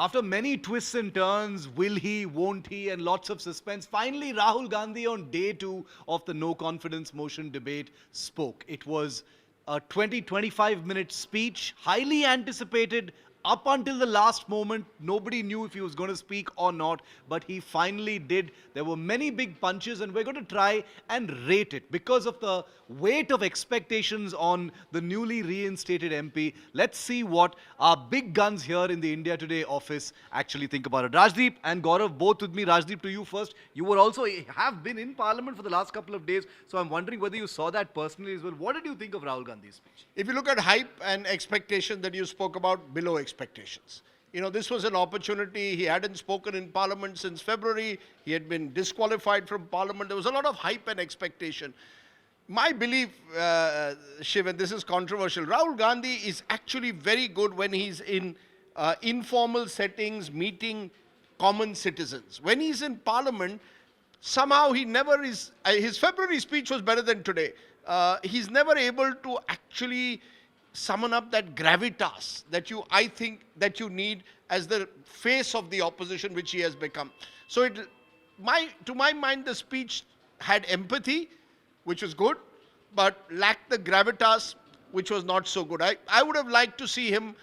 After many twists and turns, will he, won't he, and lots of suspense, finally Rahul Gandhi on day 2 of the no confidence motion debate spoke. It was a 25 minute speech, highly anticipated. Up until the last moment, nobody knew if he was going to speak or not, but he finally did. There were many big punches, and we're going to try and rate it because of the weight of expectations on the newly reinstated MP. Let's see what our big guns here in the India Today office actually think about it. Rajdeep and Gaurav, both with me. Rajdeep, to you first. You were also have been in Parliament for the last couple of days, so I'm wondering whether you saw that personally as well. What did you think of Rahul Gandhi's speech? If you look at hype and expectation that you spoke about, below expectations. You know, this was an opportunity. He hadn't spoken in Parliament since February. He had been disqualified from Parliament. There was a lot of hype and expectation. My belief, Shiv, and this is controversial, Rahul Gandhi is actually very good when he's in informal settings, meeting common citizens. When he's in Parliament, somehow he never is, his February speech was better than today. He's never able to actually summon up that gravitas that I think that you need as the face of the opposition, which he has become. So to my mind, the speech had empathy, which was good, but lacked the gravitas, which was not so good. I would have liked to see him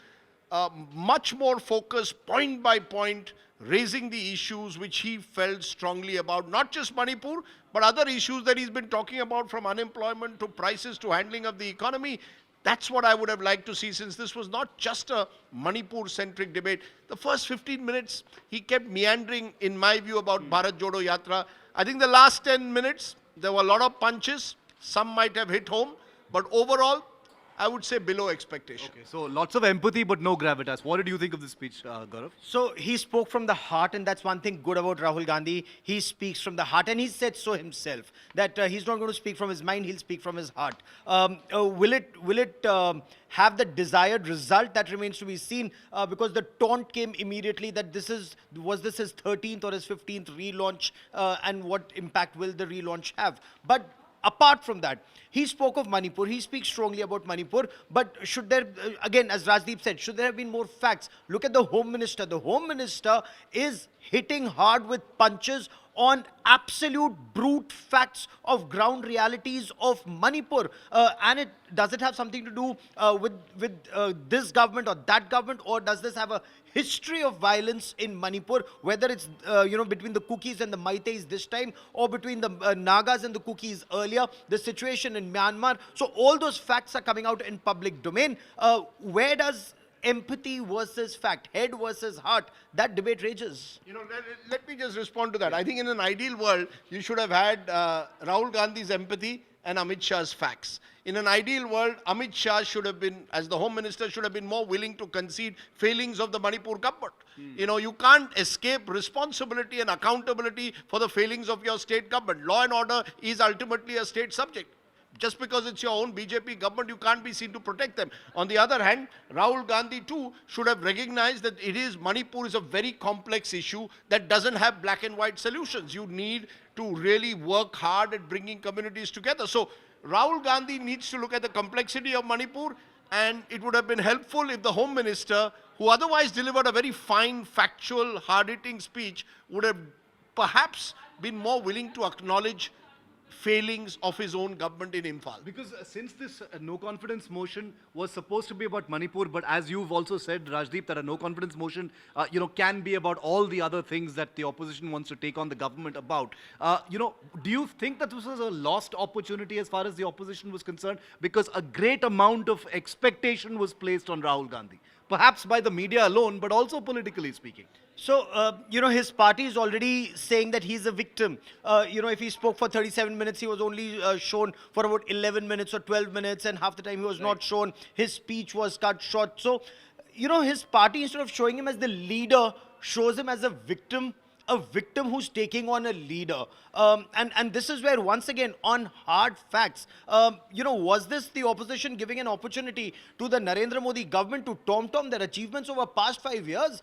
much more focused, point by point, raising the issues which he felt strongly about, not just Manipur, but other issues that he's been talking about, from unemployment to prices to handling of the economy. That's what I would have liked to see, since this was not just a Manipur-centric debate. The first 15 minutes, he kept meandering, in my view, about Bharat Jodo Yatra. I think the last 10 minutes, there were a lot of punches. Some might have hit home, but overall, I would say below expectation. Okay, so lots of empathy, but no gravitas. What did you think of the speech, Gaurav? So he spoke from the heart, and that's one thing good about Rahul Gandhi. He speaks from the heart, and he said so himself, that he's not going to speak from his mind, he'll speak from his heart. Will it have the desired result? That remains to be seen, because the taunt came immediately that was this his 13th or his 15th relaunch, and what impact will the relaunch have? But apart from that, he spoke of Manipur. He speaks strongly about Manipur. But should there, again, as Rajdeep said, should there have been more facts? Look at the Home Minister. The Home Minister is hitting hard with punches on absolute brute facts of ground realities of Manipur. And does it have something to do with this government or that government, or does this have a history of violence in Manipur, whether it's between the Kukis and the Meiteis this time, or between the Nagas and the Kukis earlier, the situation in Myanmar? So all those facts are coming out in public domain. Where does empathy versus fact, head versus heart, that debate rages? You know, let me just respond to that. I think in an ideal world, you should have had Rahul Gandhi's empathy and Amit Shah's facts. In an ideal world, Amit Shah should have been, as the Home Minister, should have been more willing to concede failings of the Manipur government. You know, you can't escape responsibility and accountability for the failings of your state government. Law and order is ultimately a state subject. Just because it's your own BJP government, you can't be seen to protect them. On the other hand, Rahul Gandhi too should have recognized that Manipur is a very complex issue that doesn't have black and white solutions. You need to really work hard at bringing communities together. So Rahul Gandhi needs to look at the complexity of Manipur, and it would have been helpful if the Home Minister, who otherwise delivered a very fine, factual, hard-hitting speech, would have perhaps been more willing to acknowledge failings of his own government in Imphal. Because since this no confidence motion was supposed to be about Manipur, but as you've also said, Rajdeep, that a no confidence motion, can be about all the other things that the opposition wants to take on the government about. Do you think that this was a lost opportunity as far as the opposition was concerned? Because a great amount of expectation was placed on Rahul Gandhi, perhaps by the media alone, but also politically speaking. So, his party is already saying that he's a victim. If he spoke for 37 minutes, he was only shown for about 11 minutes or 12 minutes, and half the time he was not shown. His speech was cut short. So, his party, instead of showing him as the leader, shows him as a victim. a victim who's taking on a leader. And this is where, once again, on hard facts, was this the opposition giving an opportunity to the Narendra Modi government to tom-tom their achievements over past 5 years?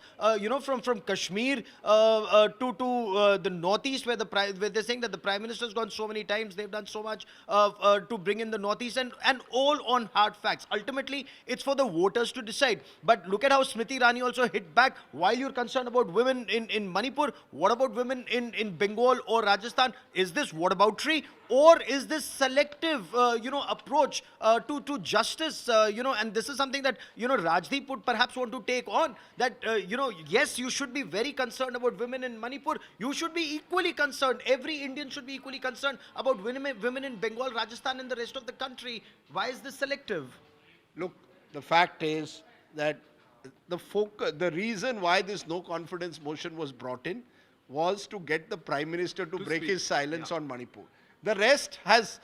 From Kashmir to the Northeast, where they're saying that the Prime Minister's gone so many times, they've done so much to bring in the Northeast, and all on hard facts. Ultimately, it's for the voters to decide. But look at how Smriti Irani also hit back. While you're concerned about women in Manipur, what about women in Bengal or Rajasthan? Is this whataboutery? Or is this selective, approach to justice? And this is something that, Rajdeep would perhaps want to take on. That, yes, you should be very concerned about women in Manipur. You should be equally concerned. Every Indian should be equally concerned about women in Bengal, Rajasthan, and the rest of the country. Why is this selective? Look, the fact is that the reason why this no confidence motion was brought in was to get the Prime Minister to break his silence on Manipur. The rest has,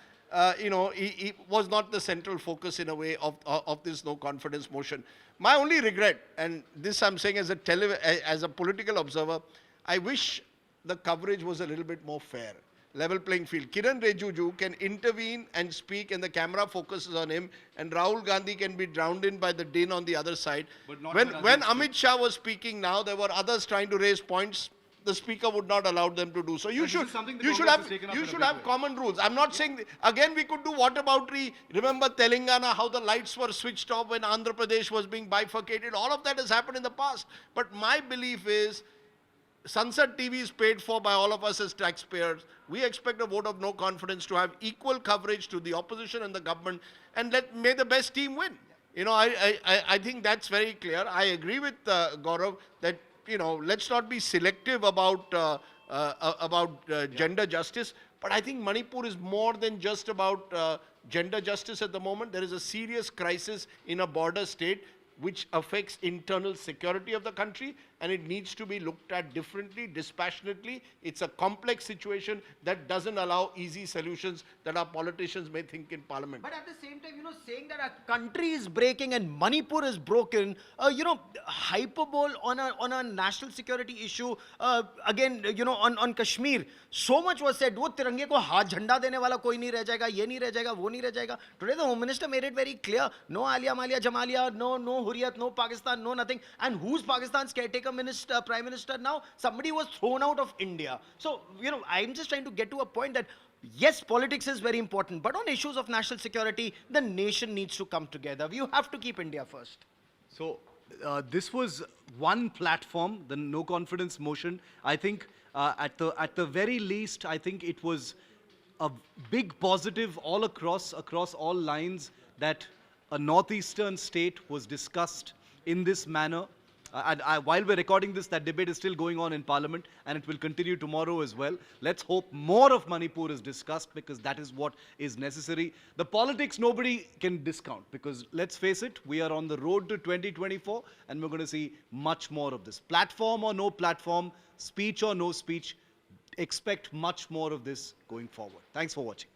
he was not the central focus in a way of this no confidence motion. My only regret, and this I'm saying as a political observer, I wish the coverage was a little bit more fair. Level playing field. Kiran Rejuju can intervene and speak, and the camera focuses on him, and Rahul Gandhi can be drowned in by the din on the other side. When Amit Shah was speaking now, there were others trying to raise points. The speaker would not allow them to do so. You should have common rules. I'm not saying, again, we could do whataboutery. Remember Telangana, how the lights were switched off when Andhra Pradesh was being bifurcated. All of that has happened in the past. But my belief is, Sansad TV is paid for by all of us as taxpayers. We expect a vote of no confidence to have equal coverage to the opposition and the government, and may the best team win. I think that's very clear. I agree with Gaurav that, let's not be selective about gender justice. But I think Manipur is more than just about gender justice at the moment. There is a serious crisis in a border state which affects internal security of the country, and it needs to be looked at differently, dispassionately. It's a complex situation that doesn't allow easy solutions that our politicians may think in parliament. But at the same time, saying that our country is breaking and Manipur is broken, hyperbole on a national security issue, again, on Kashmir, so much was said, wo tirange ko haath jhanda dene wala koi nahi reh jayega, ye nahi reh jayega, wo nahi reh jayega. Today the Home Minister made it very clear, no Alia Malia Jamalia, no Hurriyat, no Pakistan, no nothing. And who's Pakistan's caretaker Prime Minister now? Somebody was thrown out of India. So, I'm just trying to get to a point that, yes, politics is very important, but on issues of national security, the nation needs to come together. You have to keep India first. So, this was one platform, the no confidence motion. I think at the very least, I think it was a big positive all across all lines that a northeastern state was discussed in this manner. While we're recording this, that debate is still going on in Parliament, and it will continue tomorrow as well. Let's hope more of Manipur is discussed, because that is what is necessary. The politics nobody can discount, because let's face it, we are on the road to 2024, and we're going to see much more of this. Platform or no platform, speech or no speech, expect much more of this going forward. Thanks for watching.